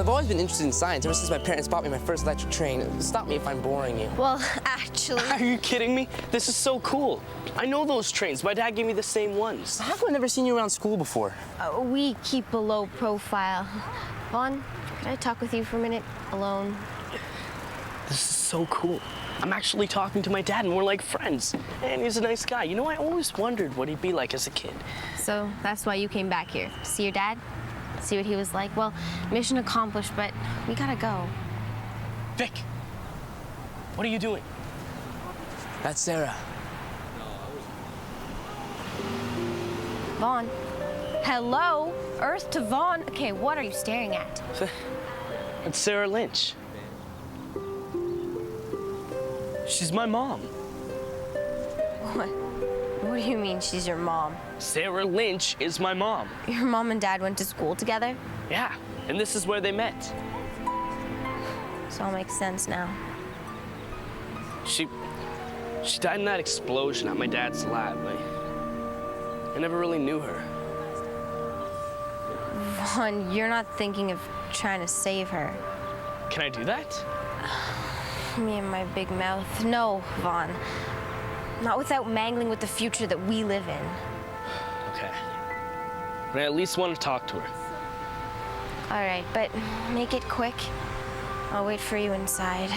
I've always been interested in science ever since my parents bought me my first electric train. Stop me if I'm boring you. Well, actually... Are you kidding me? This is so cool. I know those trains. My dad gave me the same ones. How come I've never seen you around school before? we keep a low profile. Vaughn, could I talk with you for a minute, alone? This is so cool. I'm actually talking to my dad and we're like friends. And he's a nice guy. You know, I always wondered what he'd be like as a kid. So that's why you came back here. See your dad? See what he was like? Well, mission accomplished, but we gotta go. Vic, what are you doing? That's Sarah. Vaughn. Hello? Earth to Vaughn? Okay, what are you staring at? It's Sarah Lynch. She's my mom. What? What do you mean she's your mom? Sarah Lynch is my mom. Your mom and dad went to school together? Yeah, and this is where they met. This all makes sense now. She died in that explosion at my dad's lab. I never really knew her. Vaughn, you're not thinking of trying to save her. Can I do that? Me and my big mouth. No, Vaughn. Not without mangling with the future that we live in. Okay. But I at least want to talk to her. All right, but make it quick. I'll wait for you inside.